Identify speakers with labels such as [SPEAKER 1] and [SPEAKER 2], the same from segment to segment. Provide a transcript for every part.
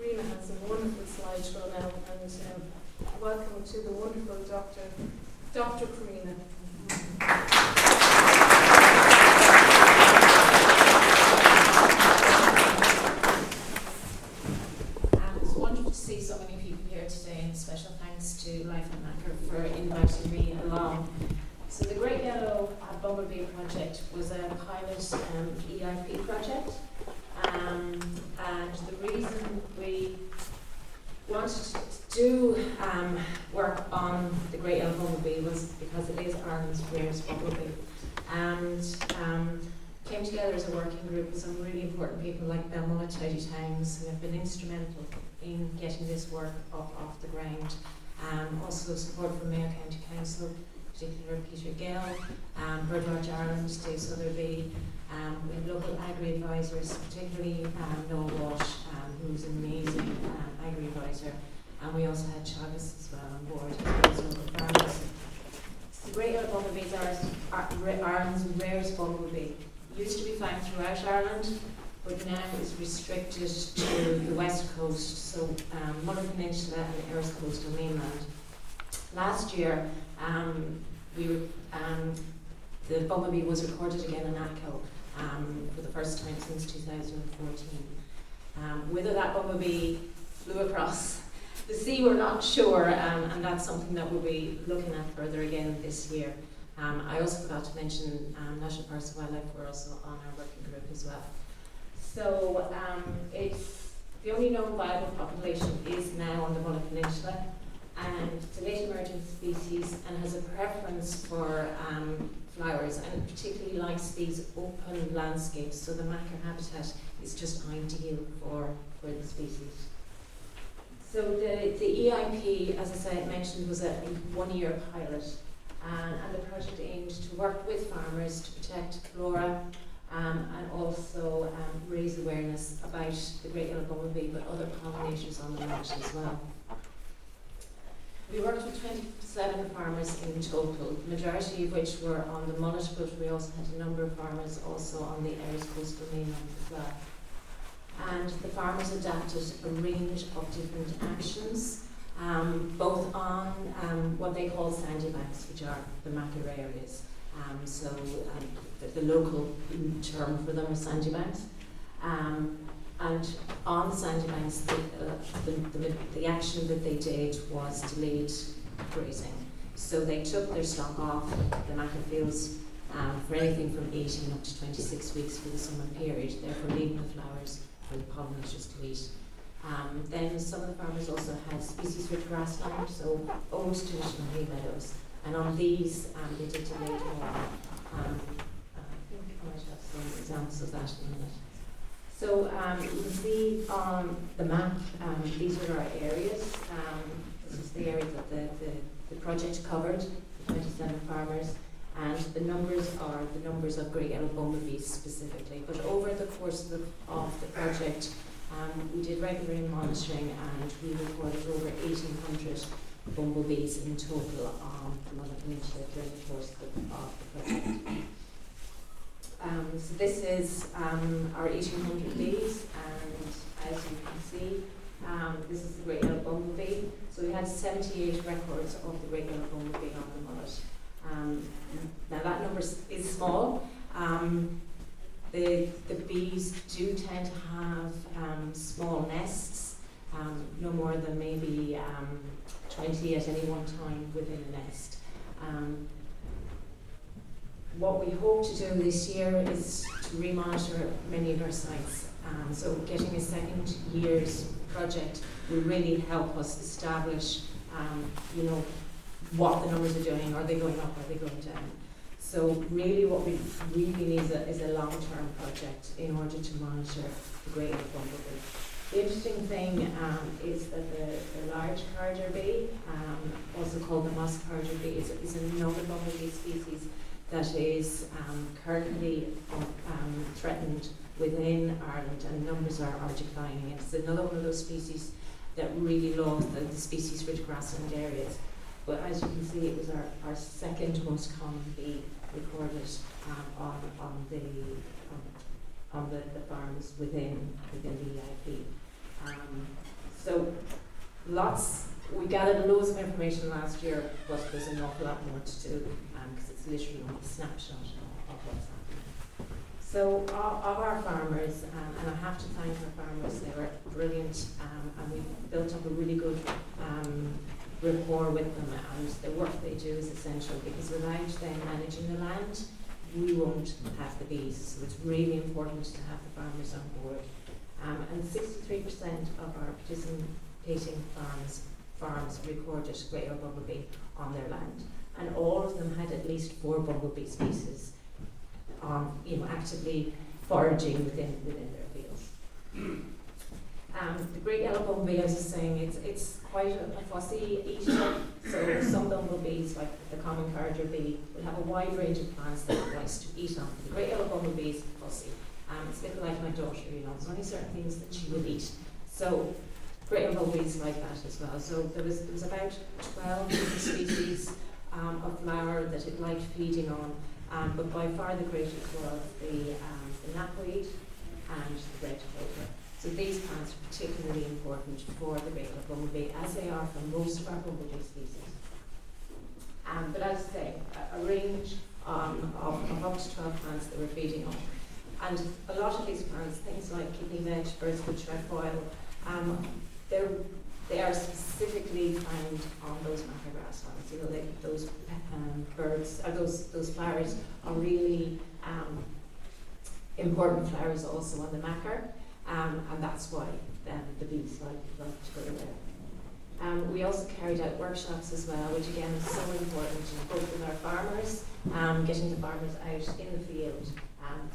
[SPEAKER 1] Karina has a wonderful slideshow now, and welcome to the wonderful Dr. Karina.
[SPEAKER 2] It's wonderful to see so many people here today, and special thanks to Life and Machair for inviting me along. So the Great Yellow Bumblebee project was a pilot EIP project, and the reason we wanted to do work on the Great Yellow Bumblebee was because it is Ireland's rarest bumblebee, and came together as a working group with some really important people like Belmullet Tidy Towns, who have been instrumental in getting this work up off the ground. Also support from Mayo County Council, particularly Peter Gill, BurrenLIFE Ireland, Dave Sotherby. We have local agri-advisors, particularly Noel Walsh, who's an amazing agri-advisor, and we also had Teagasc as well on board, as well as local farmers. The Great Yellow Bumblebee is Ireland's rarest bumblebee. It used to be found throughout Ireland, but now is restricted to the west coast, so Muller Peninsula and the Erris Coastal mainland. Last year, the bumblebee was recorded again in ATCO for the first time since 2014. Whether that bumblebee flew across the sea, we're not sure, and that's something that we'll be looking at further again this year. I also forgot to mention National Parks and Wildlife were also on our working group as well. So it's the only known viable population is now on the Muller Peninsula, and it's a late emerging species and has a preference for flowers, and particularly likes these open landscapes, so the Machair habitat is just ideal for the species. So the EIP, as I said, mentioned, was a one-year pilot, and the project aimed to work with farmers to protect flora and also raise awareness about the Great Yellow Bumblebee, but other pollinators on the marsh as well. We worked with 27 farmers in total, the majority of which were on the mullet, but we also had a number of farmers also on the Erris Coastal mainland as well. And the farmers adapted a range of different actions, both on what they call sandy banks, which are the Machair areas. The local term for them is sandy banks. And on the sandy banks, the action that they did was delayed grazing. So they took their stock off the Machair fields for anything from 18 up to 26 weeks for the summer period, therefore leaving the flowers for the pollinators to eat. Then some of the farmers also had species-rich grassland, so old traditional hay meadows, and on these they did delayed mowing. I think I might have some examples of that in a minute. So you can see on the map, these are our areas. This is the area that the project covered, 27 farmers, and the numbers are the numbers of Great Yellow Bumblebees specifically. But over the course of the project, we did regular monitoring, and we recorded over 1,800 bumblebees in total on the Muller Peninsula during the course of the project. So this is our 1,800 bees, and as you can see, this is the Great Yellow Bumblebee. So we had 78 records of the Great Yellow Bumblebee on the mullet. Now that number is small. The bees do tend to have small nests, no more than maybe 20 at any one time within a nest. What we hope to do this year is to remonitor many of our sites. So getting a second year's project will really help us establish, what the numbers are doing. Are they going up? Are they going down? So really what we really need is a long-term project in order to monitor the Great Yellow Bumblebee. The interesting thing is that the large carder bee, also called the moss carder bee, is another bumblebee species that is currently threatened within Ireland, and numbers are declining. It's another one of those species that really love the species-rich grassland areas. But as you can see, it was our second most common bee recorded on the farms within the EIP. So we gathered loads of information last year, but there's an awful lot more to do because it's literally only a snapshot of what's happening. So of our farmers, and I have to thank our farmers, they were brilliant, and we built up a really good rapport with them, and the work they do is essential because without them managing the land, we won't have the bees. So it's really important to have the farmers on board. And 63% of our participating farms recorded grey owl bumblebee on their land, and all of them had at least 4 bumblebee species, actively foraging within their fields. The great yellow bumblebee, as I was saying, it's quite a fussy eater. So some bumblebees, like the common carder bee, will have a wide range of plants that it likes to eat on. The great yellow bumblebee is fussy. It's a bit like my daughter, there's only certain things that she will eat. So great yellow bumblebees like that as well. So there was about 12 different species of flower that it liked feeding on, but by far the greatest was the knapweed and the red clover. So these plants are particularly important for the great yellow bumblebee, as they are for most of our bumblebee species. But as I say, a range of up to 12 plants that we're feeding on. And a lot of these plants, things like kidney veg, bird's-foot trefoil, they are specifically found on those Machair grasslands. Those birds, or those flowers are really important flowers also on the Machair, and that's why the bees like to go there. We also carried out workshops as well, which again is so important, both with our farmers, getting the farmers out in the field,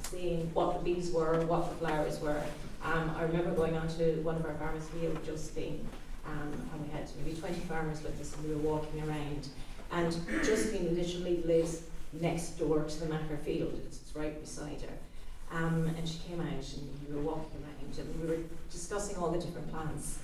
[SPEAKER 2] seeing what the bees were, what the flowers were. I remember going onto one of our farmers' field, Justine, and we had maybe 20 farmers with us, and we were walking around. And Justine literally lives next door to the Machair field; it's right beside her. And she came out, and we were walking around, and we were discussing all the different plants.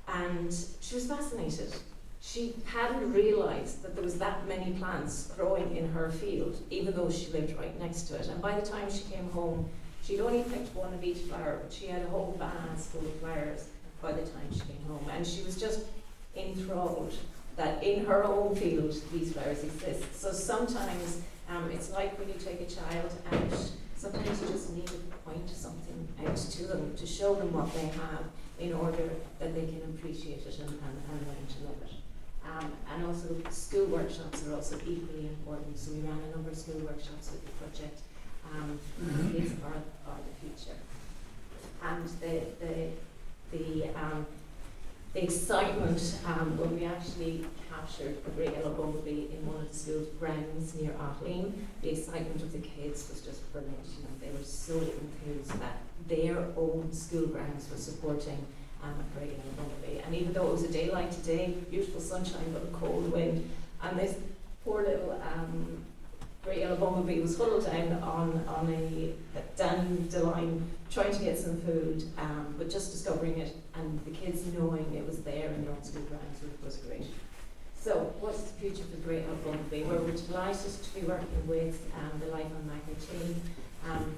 [SPEAKER 2] And she was fascinated. She hadn't realised that there was that many plants growing in her field, even though she lived right next to it. And by the time she came home, she'd only picked one of each flower, but she had a whole vase full of flowers by the time she came home. And she was just enthralled that in her own field these flowers exist. So sometimes it's like when you take a child out, sometimes you just need to point something out to them, to show them what they have, in order that they can appreciate it and learn to love it. And also school workshops are also equally important. So we ran a number of school workshops with the project. Kids are the future. And the excitement when we actually captured a great yellow bumblebee in one of the school grounds near Killeen, the excitement of the kids was just brilliant. They were so enthused that their own school grounds were supporting a great yellow bumblebee. And even though it was a day like today, beautiful sunshine but a cold wind, and this poor little great yellow bumblebee was huddled down on a dandelion trying to get some food, but just discovering it, and the kids knowing it was there in their own school grounds was great. So what's the future for the great yellow bumblebee? Well, we're delighted to be working with the Life on Machair team.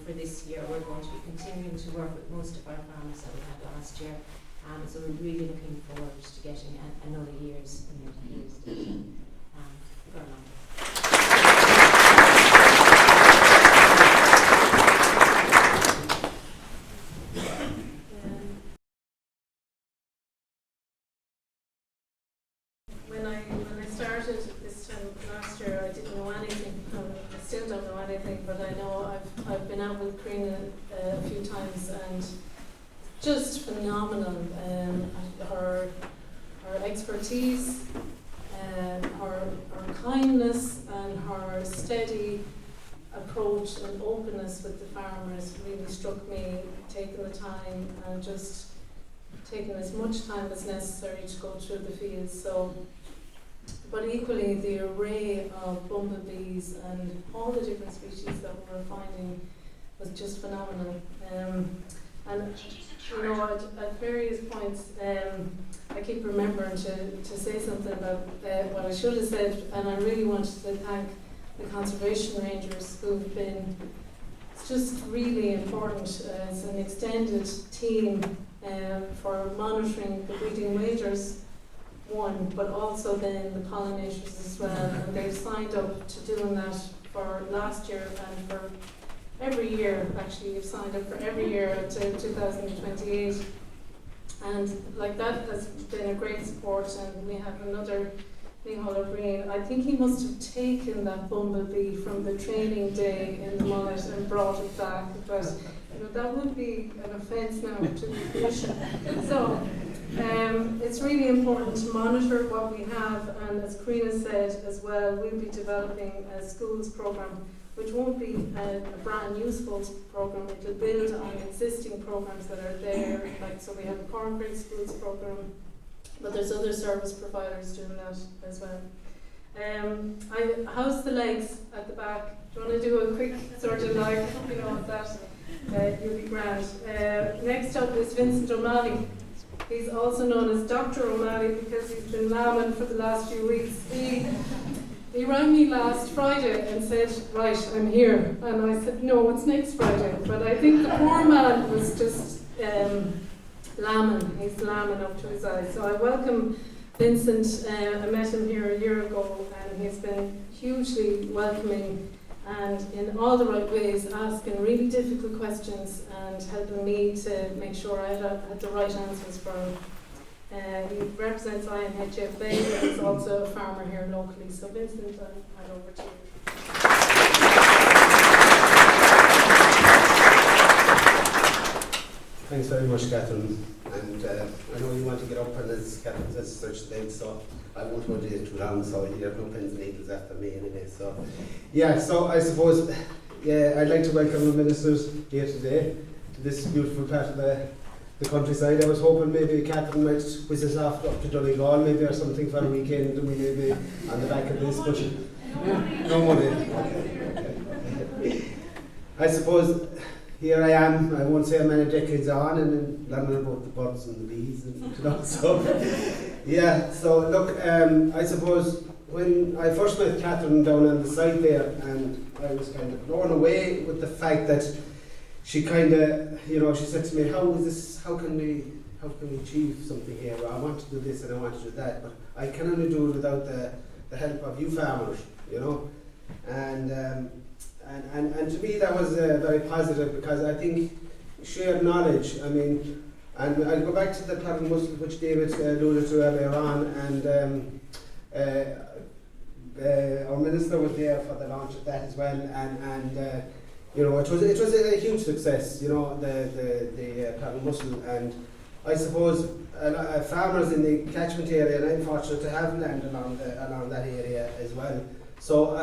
[SPEAKER 2] For this year, we're going to be continuing to work with most of our farmers that we had last year. So we're really looking forward to getting another year's data.
[SPEAKER 1] When I started this time last year, I didn't know anything. I still don't know anything, but I know I've been out with Karina a few times, and just phenomenal. Her expertise, her kindness, and her steady approach and openness with the farmers really struck me. Taking the time and just taking as much time as necessary to go through the fields. So, but equally the array of bumblebees and all the different species that we were finding was just phenomenal. And at various points, I keep remembering to say something about what I should have said, and I really wanted to thank the conservation rangers who've been, it's just really important as an extended team for monitoring the breeding waders, one, but also then the pollinators as well. And they've signed up to doing that for last year and for every year. Actually, you've signed up for every year until 2028. And like that has been a great support. And we have another Leaholder Green. I think he must have taken that Bumblebee from the training day in the mullet and brought it back. But you know, that would be an offence now to the Commission. So it's really important to monitor what we have, and as Karina said as well, we'll be developing a schools programme, which won't be a brand new schools programme. It will build on existing programmes that are there. Like, so we have a Cornbury Schools programme, but there's other service providers doing that as well. How's the legs at the back? Do you want to do a quick sort of like, you know, that you'll be grand. Next up is Vincent O'Malley. He's also known as Dr. O'Malley because he's been lambing for the last few weeks. He rang me last Friday and said, right, I'm here. And I said, no, it's next Friday. But I think the poor man was just lambing. He's lambing up to his eyes. So I welcome Vincent. I met him here a year ago, and he's been hugely welcoming and in all the right ways, asking really difficult questions and helping me to make sure I had the right answers for him. He represents INHFA, and he's also a farmer here locally. So Vincent, I'll hand over to you.
[SPEAKER 3] Thanks very much, Catherine. And I know you want to get up, and as Catherine says, such things, so I won't hold you too long, so you have no pins and needles after me anyway. So, yeah, so I suppose, I'd like to welcome the ministers here today to this beautiful part of the countryside. I was hoping maybe Catherine might whiz us off up to Donegal maybe or something for a weekend, and we may be on the back of this, but no money. I suppose here I am, I won't say how many decades on, and learning about the birds and the bees, and you know, so yeah. So look, I suppose when I first met Catherine down on the site there, and I was kind of blown away with the fact that she kind of, you know, she said to me, how can we achieve something here? Well, I want to do this and I want to do that, but I can only do it without the help of you farmers, you know. And to me that was very positive, because I think shared knowledge, I mean, and I'll go back to the Carbon Muscle which David alluded to earlier on, and our minister was there for the launch of that as well, and you know, it was a huge success, you know, the Carbon Muscle, and I suppose farmers in the catchment area, and I'm fortunate to have land along that area as well. So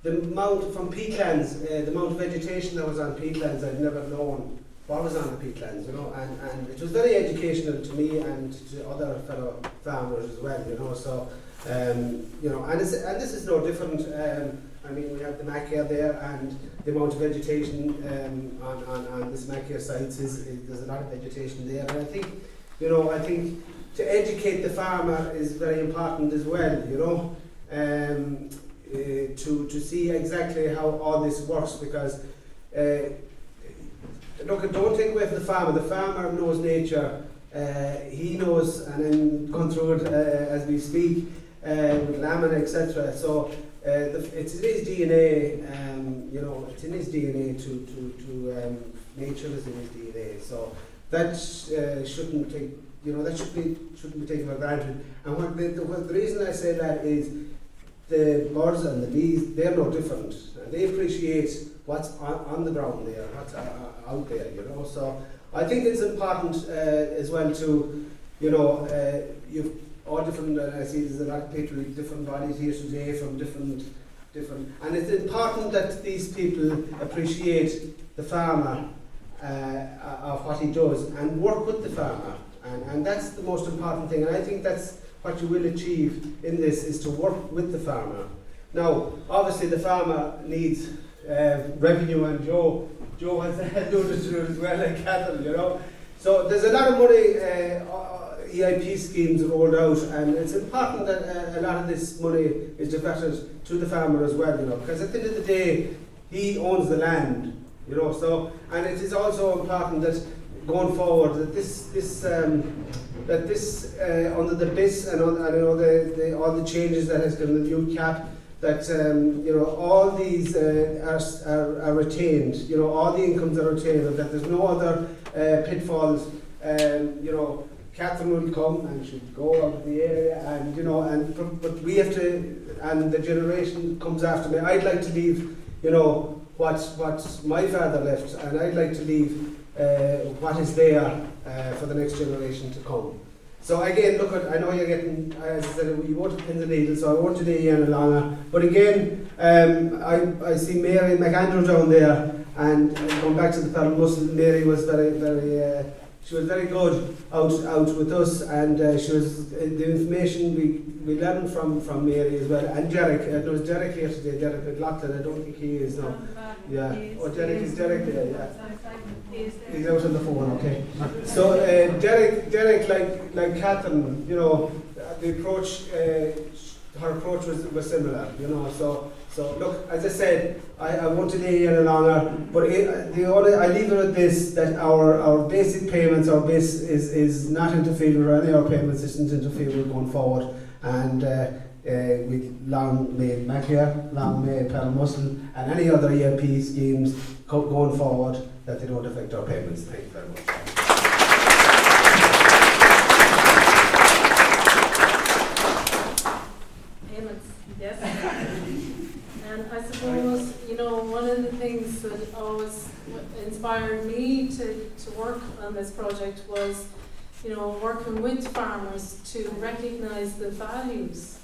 [SPEAKER 3] the amount from peatlands, the amount of vegetation that was on peatlands, I'd never known what was on the peatlands, you know, and it was very educational to me and to other fellow farmers as well, you know. So you know, and this is no different. I mean, we have the Machair there, and the amount of vegetation on this Machair sites there's a lot of vegetation there, and I think, you know, to educate the farmer is very important as well, you know. To see exactly how all this works, because look, don't take away from the farmer. The farmer knows nature. He knows, and I'm going through it as we speak with lamb, etc. So it's in his DNA. You know, it's in his DNA to nature is in his DNA. So that shouldn't take. You know, that shouldn't be taken for granted. And the reason I say that is, the birds and the bees, they're no different, and they appreciate what's on the ground there, what's out there, you know. So I think it's important as well to, you know, you've all different, I see there's a lot of people with different bodies here today from different, and it's important that these people appreciate the farmer of what he does and work with the farmer, and that's the most important thing, and I think that's what you will achieve in this, is to work with the farmer. Now, obviously the farmer needs revenue, and Joe has alluded to it as well, like Catherine, you know. So there's a lot of money, EIP schemes rolled out, and it's important that a lot of this money is diverted to the farmer as well, you know, because at the end of the day, he owns the land, you know. So, and it is also important that going forward, that this under the BIS and I know all the changes that has come in the new cap, that all these are retained. All the incomes are retained, and that there's no other pitfalls. Catherine will come and she'll go out of the area, but we have to, and the generation comes after me. I'd like to leave, what my father left, and I'd like to leave what is there for the next generation to come. So again, I know you're getting, as I said, you want to pin the needle, so I won't delay you any longer. But again, I see Mary McAndrew down there, and going back to the Farrell Muscle, Mary was she was very good out with us, and she was the information we learned from Mary as well, and Derek. There was Derek here today, Derek McLaughlin. I don't think he is now. Yeah. Is Derek there? Yeah. He's out on the phone. Okay. So Derek, like Catherine, the approach, her approach was similar. So look, as I said, I won't delay you any longer, but I leave it at this, that our basic payments, our base is not interfered with, or any of our payments isn't interfered with going forward. And we long may Machair, long may Farrell Muscle, and any other ELP schemes going forward, that they don't affect our payments. Thank you very much.
[SPEAKER 1] Payments, yes. And I suppose, one of the things that always inspired me to work on this project was, working with farmers to recognise the values.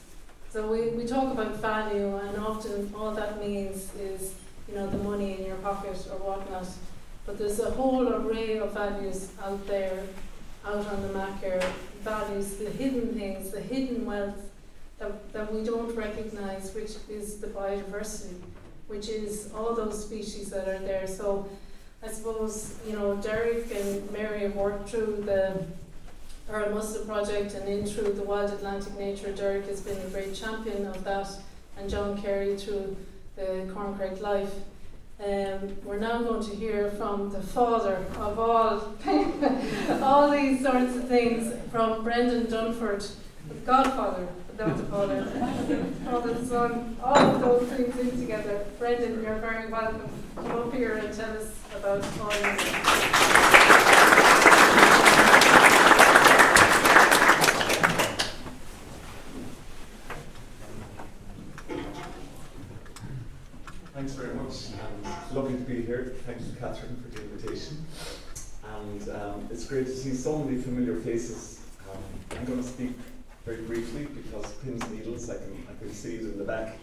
[SPEAKER 1] So we talk about value, and often all that means is, the money in your pocket or whatnot. But there's a whole array of values out there, out on the Machair, values, the hidden things, the hidden wealth that we don't recognise, which is the biodiversity, which is all those species that are there. So I suppose, Derek and Mary have worked through the Farrell Muscle project and in through the Wild Atlantic Nature. Derek has been a great champion of that, and John Carey through the Corncrake Life. We're now going to hear from the father of all these sorts of things, from Brendan Dunford, the godfather, not the father, father, son, all of those things in together. Brendan, you're very welcome. Come up here and tell us about all this.
[SPEAKER 4] Thanks very much, and it's lovely to be here. Thanks to Catherine for the invitation. And it's great to see so many familiar faces. I'm going to speak very briefly because pins and needles, I can see it in the back.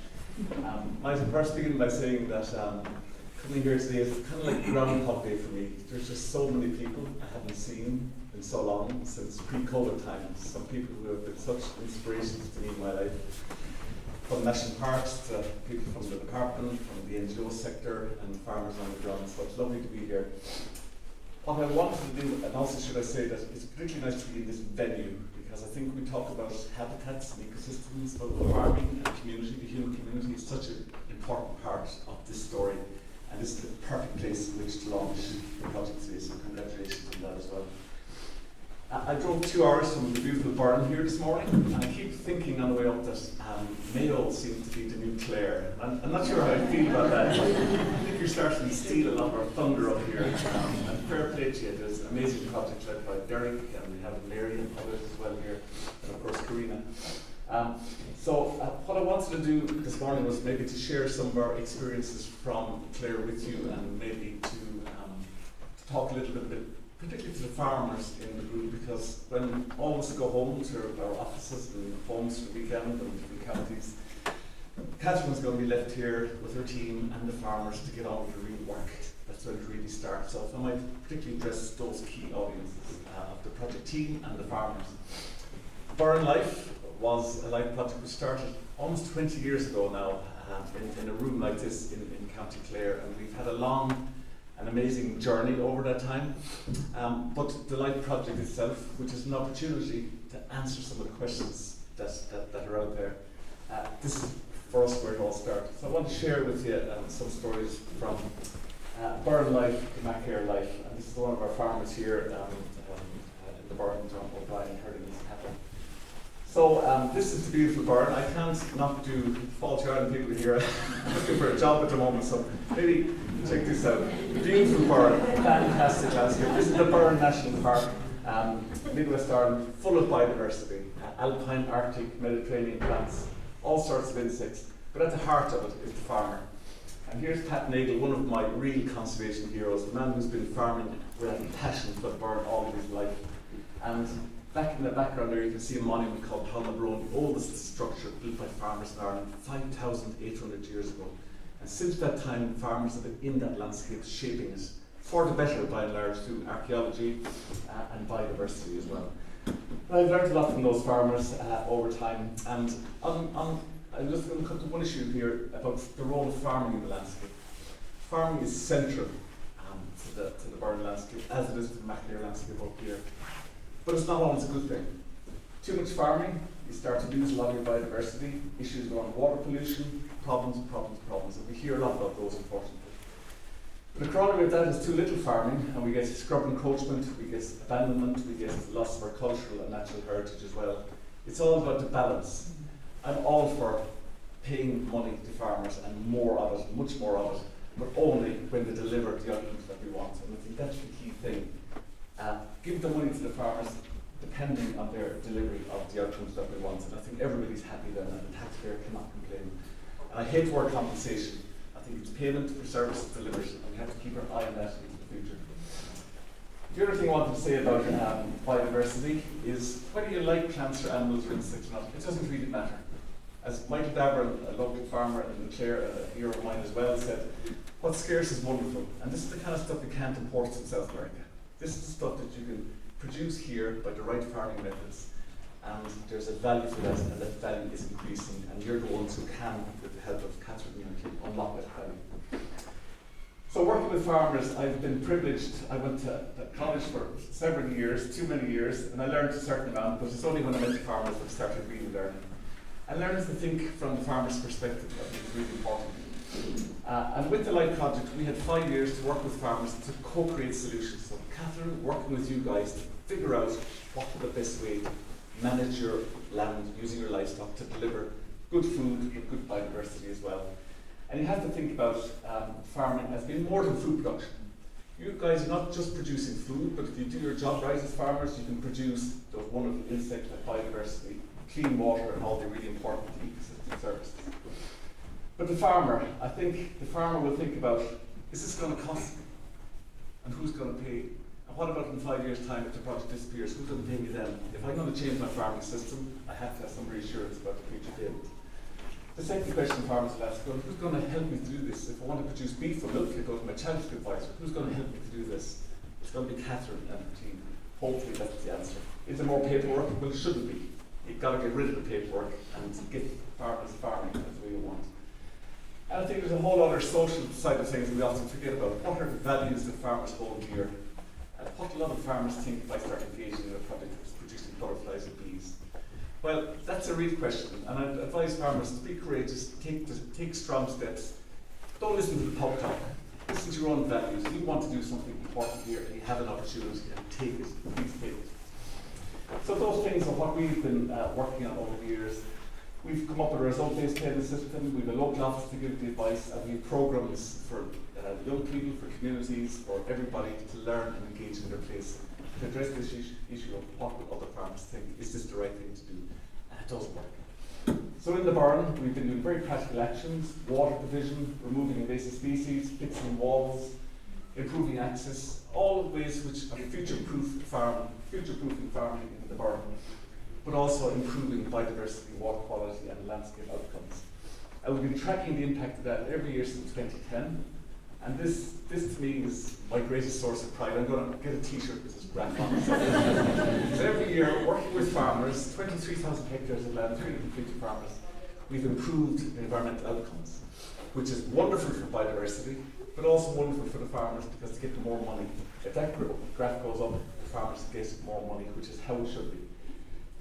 [SPEAKER 4] I should first begin by saying that coming here today is kind of like Groundhog Day for me. There's just so many people I haven't seen in so long, since pre-COVID times. Some people who have been such inspirations to me in my life. From national parks to people from the department, from the NGO sector, and farmers on the ground. So it's lovely to be here. What I wanted to do, and also should I say that it's particularly nice to be in this venue, because I think we talk about habitats and ecosystems, but the farming and community, the human community, is such an important part of this story, and this is the perfect place in which to launch the project today, so congratulations on that as well. I drove 2 hours from the beautiful Burren here this morning, and I keep thinking on the way up that Mayo seems to be the new Clare. I'm not sure how I feel about that. I think you're starting to steal a lot of our thunder up here. And fair play to you. There's amazing projects led by Derek, and we have Mary and others as well here, and of course Karina. So what I wanted to do this morning was maybe to share some of our experiences from Clare with you, and maybe to talk a little bit, particularly to the farmers in the group, because when all of us go home to our offices and homes for the weekend and different counties, Catherine's going to be left here with her team and the farmers to get on with the real work. That's when it really starts. So I might particularly address those key audiences of the project team and the farmers. BurrenLIFE was a life project we started almost 20 years ago now in a room like this in County Clare, and we've had an amazing journey over that time. But the Life project itself, which is an opportunity to answer some of the questions that are out there, this is for us where it all started. So I want to share with you some stories from BurrenLIFE, Machair Life, and this is one of our farmers here in the Burren, John O'Brien, herding this cattle. So this is the beautiful Burren. I can't not do Fáilte Ireland people here. I'm looking for a job at the moment, so maybe check this out. The beautiful Burren, fantastic landscape. This is the Burren National Park, Midwest Ireland, full of biodiversity, alpine, Arctic, Mediterranean plants, all sorts of insects. But at the heart of it is the farmer. And here's Pat Nagel, one of my real conservation heroes, the man who's been farming with a passion for the Burren all of his life. And back in the background there you can see a monument called Bumblebee, the oldest structure built by farmers in Ireland 5,800 years ago. And since that time, farmers have been in that landscape, shaping it for the better by and large through archaeology and biodiversity as well. And I've learned a lot from those farmers over time. And I'm just going to come to one issue here about the role of farming in the landscape. Farming is central to the Burren landscape, as it is to the Machair landscape up here. But it's not always a good thing. Too much farming, you start to lose a lot of your biodiversity, issues around water pollution, problems, and we hear a lot about those, unfortunately. But the corollary of that is too little farming, and we get scrub encroachment, we get abandonment, we get loss of our cultural and natural heritage as well. It's all about the balance. I'm all for paying money to farmers and more of it, much more of it, but only when they deliver the outcomes that we want. And I think that's the key thing. Give the money to the farmers depending on their delivery of the outcomes that we want. And I think everybody's happy then, and the taxpayer cannot complain. And I hate the word compensation. I think it's payment for services delivered, and we have to keep our eye on that into the future. The other thing I wanted to say about biodiversity is whether you like plants or animals or insects or not, it doesn't really matter. As Michael Dabber, a local farmer in Clare, a hero of mine as well, said, what's scarce is wonderful. And this is the kind of stuff we can't import from South America. This is the stuff that you can produce here by the right farming methods. And there's a value for that, and that value is increasing. And you're the ones who can, with the help of Catherine and Killeen, unlock that value. So working with farmers, I've been privileged. I went to college for several years, too many years, and I learned a certain amount, but it's only when I met the farmers that I started really learning. And learning to think from the farmer's perspective, I think is really important. And with the LIFE project, we had 5 years to work with farmers to co-create solutions. So Catherine, working with you guys to figure out what the best way to manage your land using your livestock to deliver good food with good biodiversity as well. And you have to think about farming as being more than food production. You guys are not just producing food, but if you do your job right as farmers, you can produce those wonderful insects like biodiversity, clean water, and all the really important ecosystem services. But the farmer, I think the farmer will think about, is this going to cost me? And who's going to pay? And what about in 5 years' time if the project disappears? Who's going to pay me then? If I'm going to change my farming system, I have to have some reassurance about the future payment. The second question farmers will ask, well, who's going to help me to do this? If I want to produce beef or milk, I go to my challenge advisor. Who's going to help me to do this? It's going to be Catherine and her team. Hopefully that's the answer. Is there more paperwork? Well, it shouldn't be. You've got to get rid of the paperwork and get farmers farming as we want. And I think there's a whole other social side of things that we often forget about. What are the values that farmers hold dear? And what a lot of farmers think if I start engaging in a project that's producing butterflies and bees. Well, that's a real question, and I advise farmers to be courageous, take strong steps. Don't listen to the pub talk. Listen to your own values. You want to do something important here, and you have an opportunity, and take it. Please take it. So those things are what we've been working on over the years. We've come up with a result-based payment system. We have a local office to give the advice, and we have programs for young people, for communities, for everybody to learn and engage in their place. To address this issue of what will other farmers think, is this the right thing to do? And it does work. So in the Burren, we've been doing very practical actions: water provision, removing invasive species, fixing walls, improving access, all ways which are future-proofing farming in the Burren, but also improving biodiversity, water quality, and landscape outcomes. And we've been tracking the impact of that every year since 2010. And this to me is my greatest source of pride. I'm going to get a t-shirt with this graph on it. So every year, working with farmers, 23,000 hectares of land, 350 farmers, we've improved the environmental outcomes, which is wonderful for biodiversity, but also wonderful for the farmers because they get more money. If that graph goes up, the farmers get more money, which is how it should be.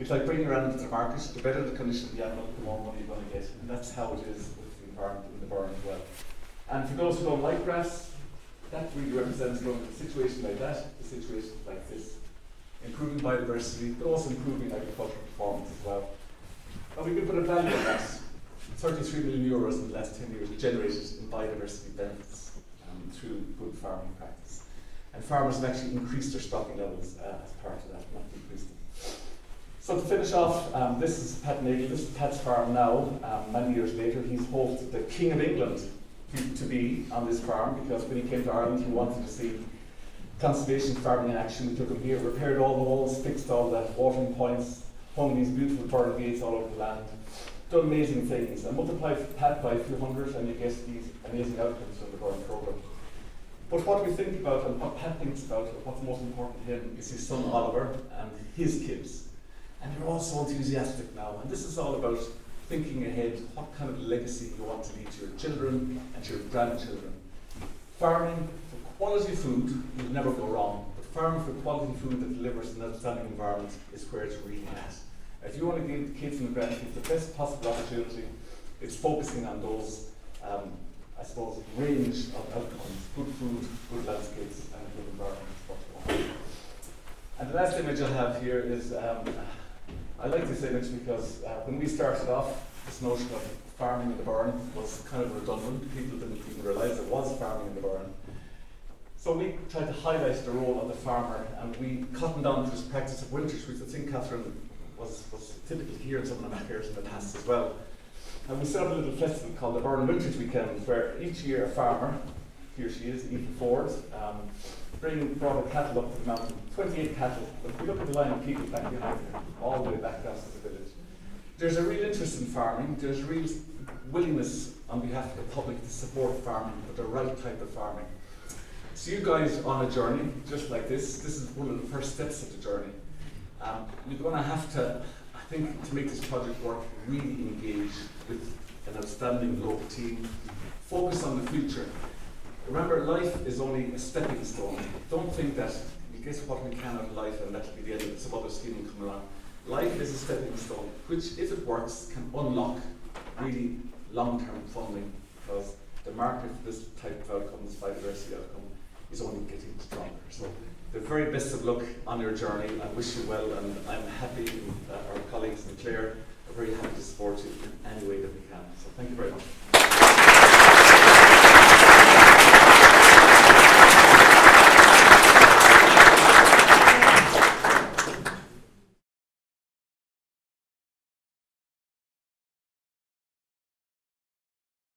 [SPEAKER 4] It's like bringing your animal to the market. The better the condition of the animal, the more money you're going to get. And that's how it is with the environment in the Burren as well. And for those who don't like graphs, that really represents going from a situation like that to a situation like this. Improving biodiversity, but also improving agricultural performance as well. And we can put a value on that. 33 million euros in the last 10 years generated in biodiversity benefits through good farming practice. And farmers have actually increased their stocking levels as part of that, not decreased them. So to finish off, this is Pat Nagel, this is Pat's farm now. Many years later, he's hoped the King of England to be on this farm, because when he came to Ireland, he wanted to see conservation farming in action. We took him here, repaired all the walls, fixed all the watering points, hung these beautiful pearl gates all over the land, done amazing things, and multiplied Pat by a few hundred, and you get these amazing outcomes from the Burren programme. But what we think about, and what Pat thinks about, and what's most important to him, is his son Oliver and his kids. And they're all so enthusiastic now, and this is all about thinking ahead, what kind of legacy you want to leave to your children and to your grandchildren. Farming for quality food will never go wrong, but farming for quality food that delivers an outstanding environment is where it's really at. If you want to give the kids and the grandkids the best possible opportunity, it's focusing on those, I suppose, range of outcomes: good food, good landscapes, and a good environment is what we want. And the last image I have here is, I like this image because when we started off, this notion of farming in the barn was kind of redundant. People didn't even realise it was farming in the barn. So we tried to highlight the role of the farmer, and we cottoned on to this practice of winter sweets. I think Catherine was typical here in some of the Machairs in the past as well. And we set up a little festival called the Burren Winters Weekend, where each year a farmer, here she is, Eva Ford, brought a cattle up to the mountain, 28 cattle. But if we look at the line of people back behind here, all the way back down to the village, there's a real interest in farming, there's a real willingness on behalf of the public to support farming, but the right type of farming. So you guys are on a journey, just like this is one of the first steps of the journey. You're going to have to, I think, to make this project work, really engage with an outstanding local team, focus on the future. Remember, life is only a stepping stone. Don't think that you get what we can out of life and that'll be the end of it, some other scheme will come along. Life is a stepping stone, which, if it works, can unlock really long-term funding, because the market for this type of outcome, this biodiversity outcome, is only getting stronger. So the very best of luck on your journey. I wish you well, and I'm happy that our colleagues in Clare are very happy to support you in any way that we can. So thank you very much.